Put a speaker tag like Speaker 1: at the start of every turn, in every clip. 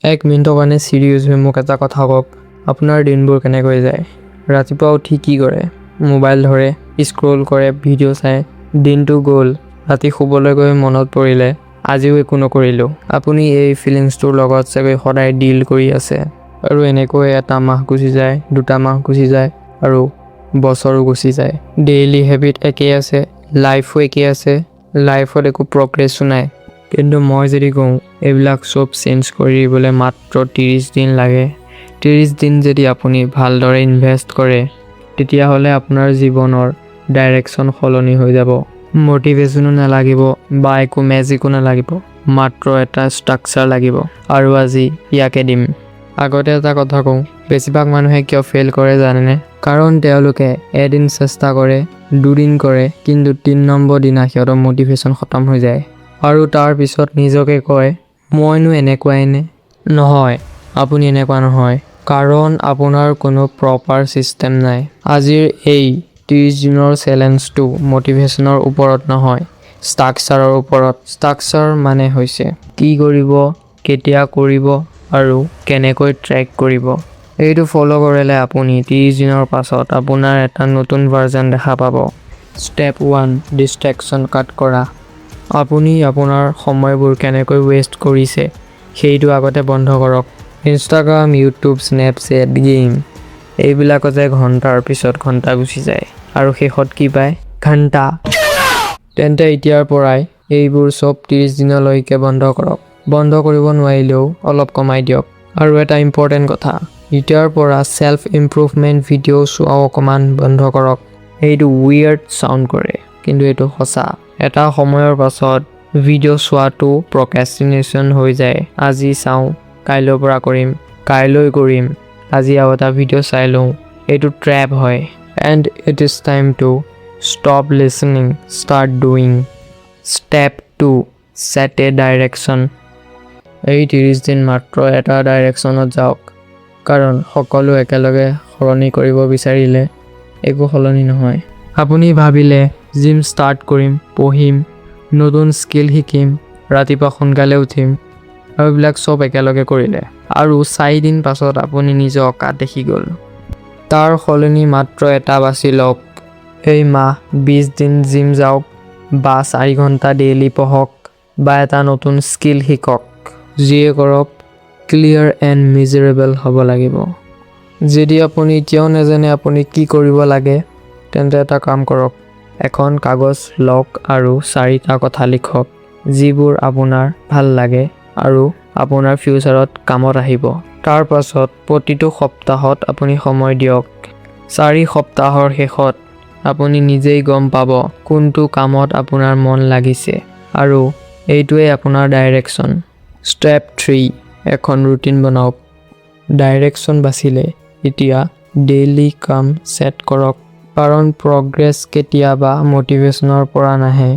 Speaker 1: 1 মিনিটৰ কাৰণে চিৰিয়াছ হৈ মোক এটা কথা কওক, আপোনাৰ দিনবোৰ কেনেকৈ যায়? ৰাতিপুৱা উঠি কি কৰে? মোবাইল ধৰে, স্ক্ৰল কৰে, ভিডিঅ' চায়, দিনটো গ'ল, ৰাতি শুবলৈ গৈ মনত পৰিলে আজিও একো নকৰিলোঁ। আপুনি এই ফিলিংছটোৰ লগত চাগৈ সদায় ডিল কৰি আছে আৰু এনেকৈ এটা মাহ গুচি যায়, 2টা মাহ গুচি যায় আৰু বছৰো গুচি যায়। ডেইলি হেবিট একেই আছে, লাইফো একেই আছে, লাইফত একো প্ৰগ্ৰেছো নাই। কিন্তু মই যদি কওঁ এইবিলাক চব চেঞ্জ কৰি দিবলৈ মাত্ৰ 30 দিন লাগে, 30 দিন যদি আপুনি ভালদৰে ইনভেষ্ট কৰে তেতিয়াহ'লে আপোনাৰ জীৱনৰ ডাইৰেকশ্যন সলনি হৈ যাব। মটিভেশ্যনো নালাগিব বা একো মেজিকো নালাগিব, মাত্ৰ এটা ষ্ট্ৰাকচাৰ লাগিব আৰু আজি ইয়াকে দিম। আগতে এটা কথা কওঁ, বেছিভাগ মানুহে কিয় ফেইল কৰে জানেনে? কাৰণ তেওঁলোকে এদিন চেষ্টা কৰে, 2 দিন কৰে, কিন্তু 3 নম্বৰ দিনা সিহঁতৰ মটিভেশ্যন খতম হৈ যায় আৰু তাৰ পিছত নিজকে কয় মইনো এনেকুৱাই নে? নহয়, আপুনি এনেকুৱা নহয়, কাৰণ আপোনাৰ কোনো প্ৰপাৰ ছিষ্টেম নাই। আজিৰ এই 30 দিনৰ চেলেঞ্জটো মটিভেশ্যনৰ ওপৰত নহয়, ষ্ট্ৰাকচাৰৰ ওপৰত। ষ্ট্ৰাকচাৰ মানে হৈছে কি কৰিব, কেতিয়া কৰিব আৰু কেনেকৈ ট্ৰেক কৰিব। এইটো ফ'ল' কৰিলে আপুনি 30 দিনৰ পাছত আপোনাৰ এটা নতুন ভাৰ্জন দেখা পাব। ষ্টেপ 1, ডিষ্ট্ৰেকশ্যন কাট কৰা। আপুনি আপোনাৰ সময়বোৰ কেনেকৈ ৱেষ্ট কৰিছে সেইটো আগতে বন্ধ কৰক। ইনষ্টাগ্ৰাম, ইউটিউব, স্নেপচেট, গেম এইবিলাকতে ঘণ্টাৰ পিছত ঘণ্টা গুচি যায় আৰু শেষত কি পায়? ঘণ্টা। তেন্তে এতিয়াৰ পৰাই এইবোৰ চব 30 দিনলৈকে বন্ধ কৰক। বন্ধ কৰিব নোৱাৰিলেও অলপ কমাই দিয়ক। আৰু এটা ইম্পৰ্টেণ্ট কথা, এতিয়াৰ পৰা চেল্ফ ইমপ্ৰুভমেণ্ট ভিডিঅ' চোৱাও অকণমান বন্ধ কৰক। এইটো উইয়াৰ্ড চাউণ্ড কৰে, কিন্তু এইটো সঁচা। এটা সময়ৰ পাছত ভিডিঅ' চোৱাটো প্ৰক্ৰেষ্টিনেশ্যন হৈ যায়। আজি চাওঁ, কাইলৈৰ পৰা কৰিম, কাইলৈ কৰিম, আজি আৰু এটা ভিডিঅ' চাই লওঁ। এইটো ট্ৰেপ হয়। And it is time to stop listening, start doing. Step 2, set a direction. এই 30 দিন মাত্ৰ এটা ডাইৰেকশ্যনত যাওক, কাৰণ সকলো একেলগে সলনি কৰিব বিচাৰিলে একো সলনি নহয়। আপুনি ভাবিলে জিম ষ্টাৰ্ট কৰিম, পঢ়িম, নতুন স্কিল শিকিম, ৰাতিপুৱা সোনকালে উঠিম আৰু এইবিলাক চব একেলগে কৰিলে আৰু 4 দিন পাছত আপুনি নিজৰ অকাত দেখি গ'ল। তাৰ সলনি মাত্ৰ এটা বাছি লওক। এই মাহ 20 দিন জিম যাওক বা 4 ঘণ্টা ডেইলি পঢ়ক বা এটা নতুন স্কিল শিকক। যিয়ে কৰক, ক্লিয়াৰ এণ্ড মিজাৰেবল হ'ব লাগিব। যদি আপুনি এতিয়াও নাজানে আপুনি কি কৰিব লাগে, তেন্তে এটা কাম কৰক, এখন কাগজ লওক আৰু 4টা কথা লিখক যিবোৰ আপোনাৰ ভাল লাগে আৰু আপোনাৰ ফিউচাৰত কামত আহিব। তাৰ পাছত প্ৰতিটো সপ্তাহত আপুনি সময় দিয়ক। 4 সপ্তাহৰ শেষত আপুনি নিজেই গম পাব কোনটো কামত আপোনাৰ মন লাগিছে আৰু এইটোৱে আপোনাৰ ডাইৰেকশ্যন। ষ্টেপ 3, এখন ৰুটিন বনাওক। ডাইৰেকশ্যন বাচিলে এতিয়া ডেইলি কাম ছেট কৰক, কাৰণ প্ৰগ্ৰেছ কেতিয়াবা মটিভেশ্যনৰ পৰা নাহে,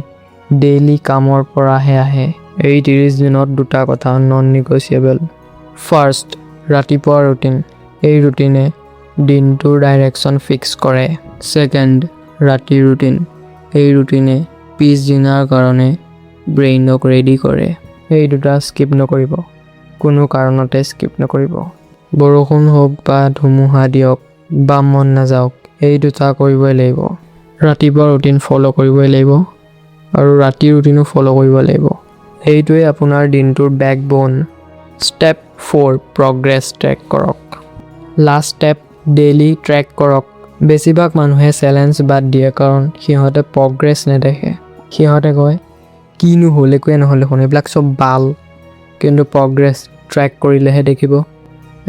Speaker 1: ডেইলি কামৰ পৰাহে আহে। এই 30 দিনত 2টা কথা নন নিগচিয়েবল। ফাৰ্ষ্ট, ৰাতিপুৱা ৰুটিন। এই ৰুটিনে দিনটোৰ ডাইৰেকশ্যন ফিক্স কৰে। ছেকেণ্ড, ৰাতিৰ ৰুটিন। এই ৰুটিনে পিছদিনাৰ কাৰণে ব্ৰেইনক ৰেডি কৰে। এই 2টা স্কিপ নকৰিব, কোনো কাৰণতে স্কিপ নকৰিব। বৰষুণ হওক বা ধুমুহা দিয়ক বা মন নাযাওক, এই 2টা কৰিবই লাগিব। ৰাতিপুৱা ৰুটিন ফ'ল' কৰিবই লাগিব আৰু ৰাতিৰ ৰুটিনো ফ'ল' কৰিব লাগিব। এইটোৱে আপোনাৰ দিনটোৰ বেকবোন। ষ্টেপ 4, প্ৰগ্ৰেছ ট্ৰেক কৰক। লাষ্ট ষ্টেপ, ডেইলি ট্ৰেক কৰক। বেছিভাগ মানুহে চেলেঞ্জ বাদ দিয়ে কাৰণ সিহঁতে প্ৰগ্ৰেছ নেদেখে। সিহঁতে কয় কিনো হ'ল, একোৱে নহ'ল দেখোন, এইবিলাক চব বাল। কিন্তু প্ৰগ্ৰেছ ট্ৰেক কৰিলেহে দেখিব।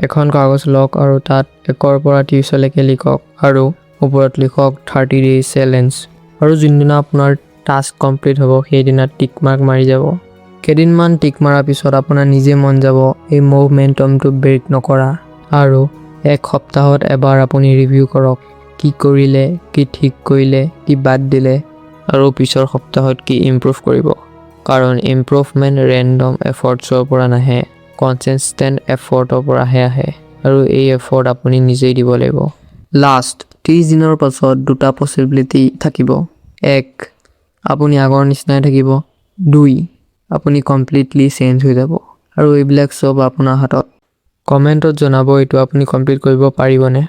Speaker 1: এখন কাগজ লওক আৰু তাত 1ৰ পৰা 30লৈকে লিখক আৰু ওপৰত লিখক 30 days চেলেঞ্জ। আৰু যোনদিনা আপোনাৰ টাস্ক কমপ্লিট হ'ব সেইদিনা টিক মাৰ্ক মাৰি যাব। কেইদিনমান টিক মৰাৰ পিছত আপোনাৰ নিজে মন যাব এই মুভমেণ্টামটো ব্ৰেক নকৰা আৰু 1 সপ্তাহত এবাৰ আপুনি ৰিভিউ কৰক, কি কৰিলে, কি ঠিক কৰিলে, কি বাদ দিলে আৰু পিছৰ সপ্তাহত কি ইমপ্ৰুভ কৰিব। কাৰণ ইমপ্ৰুভমেণ্ট ৰেণ্ডম এফৰ্টছৰ পৰা নাহে, কনচিষ্টেণ্ট এফৰ্টৰ পৰাহে আহে আৰু এই এফৰ্ট আপুনি নিজেই দিব লাগিব। লাষ্ট 30 দিনৰ পাছত 2টা পচিবিলিটি থাকিব। 1, আপুনি আগৰ নিচিনাই থাকিব। 2, আপুনি কমপ্লিটলি চেঞ্জ হৈ যাব আৰু এইবিলাক চব আপোনাৰ হাতত। কমেণ্টত জনাব এইটো আপুনি কমপ্লিট কৰিব পাৰিবনে।